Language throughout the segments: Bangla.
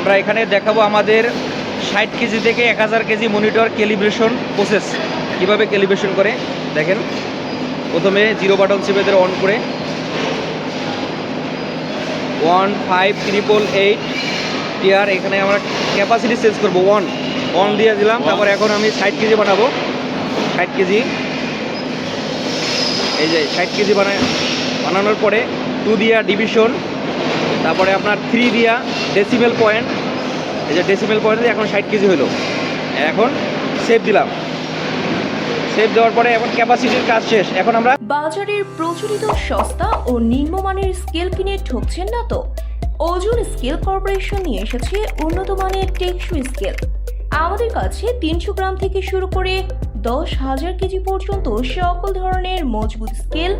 আমরা এখানে দেখাবো আমাদের 60 কেজি থেকে 1000 কেজি মনিটর ক্যালিব্রেশন প্রসেস কীভাবে ক্যালিব্রেশন করে দেখেন। প্রথমে জিরো বাটন চেপে অন করে 15388 টিআর এখানে আমরা ক্যাপাসিটি চেঞ্জ করবো অন দিয়ে দিলাম। তারপর এখন আমি 60 কেজি বানাবো। 60 কেজি, এই যে 60 কেজি বানানোর পরে 2 দিয়া ডিভিশন, তারপরে আপনার 3 দিয়া ডেসিমেল পয়েন্ট, এই যে ডেসিমেল পয়েন্ট দিয়ে এখন 60 কেজি হলো। এখন সেভ দিলাম। সেভ দেওয়ার পরে এখন ক্যাপাসিটির কাজ শেষ। এখন আমরা বাজারের প্রচলিত সস্তা ও নিম্নমানের স্কেল কিনে ঠকছেন না তো? ওজন স্কেল কর্পোরেশন নিয়ে এসেছে উন্নত মানের টেকসই স্কেল। আমাদের কাছে 300 গ্রাম থেকে শুরু করে 10,000 কেজি পর্যন্ত সকল ধরনের মজবুত স্কেল,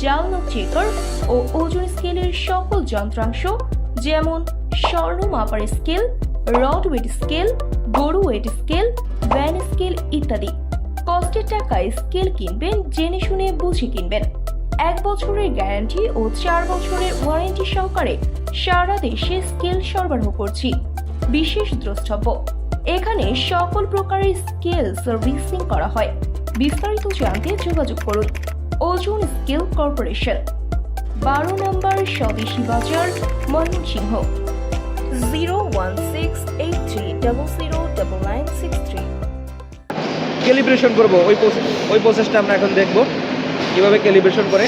জাল নখ চেকার ও ওজন স্কেলের সকল যন্ত্রাংশ যেমন স্বর্ণ মাপার স্কেল, রড ওয়েট স্কেল, গরু ওয়েট স্কেল, ভ্যান স্কেল ইত্যাদি। কষ্টের টাকায় স্কেল কিনবেন, জেনে শুনে বুঝে কিনবেন। 1 বছরের গ্যারান্টি ও 4 বছরের ওয়ারেন্টি সহকারে সারা দেশে স্কেল সরবরাহ করছি। বিশেষ দ্রষ্টব্য, এখানে সকল প্রকারের স্কেল সার্ভিসিং করা হয়। বিস্তারিত জানতে যোগাযোগ করুন ওজন স্কেল কর্পোরেশন, 12 নম্বর স্বদেশী বাজার, ময়মনসিংহ, 01683009963। ক্যালিব্রেশন করব, ওই প্রসেসটা আমরা এখন দেখব কীভাবে ক্যালিব্রেশন করে।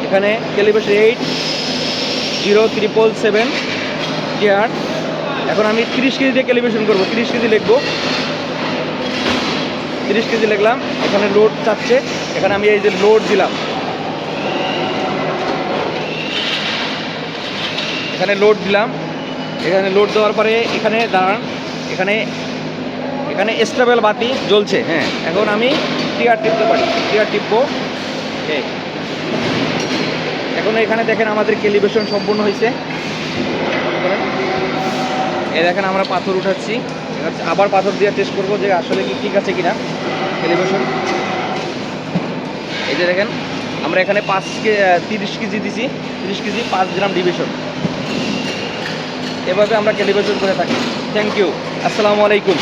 এখানে ক্যালিব্রেশন 807777 টিআর। এখন আমি 30 কেজি দিয়ে ক্যালিব্রেশন করব। 30 কেজি লিখবো, 30 কেজি লিখলাম। এখানে লোড চাচ্ছে, এখানে আমি এই যে লোড দিলাম, এখানে লোড দিলাম। এখানে লোড দেওয়ার পরে এখানে দাঁড়ান, এখানে স্টেবল বাতি জ্বলছে। হ্যাঁ, এখন আমি টিআর টিপতে পারি, টিআর টিপবো। এখন এখানে দেখেন আমাদের ক্যালিব্রেশন সম্পূর্ণ হয়েছে। এই দেখেন আমরা পাথর উঠাচ্ছি, আবার পাথর দিয়ে টেস্ট করবো যে আসলে কি ঠিক আছে কিনা ক্যালিব্রেশন। এই যে দেখেন আমরা এখানে 30 কেজি দিছি, 30 কেজি 5 গ্রাম ডিভিশন। এভাবে আমরা ক্যালিব্রেশন করে থাকি। থ্যাংক ইউ, আসসালামু আলাইকুম।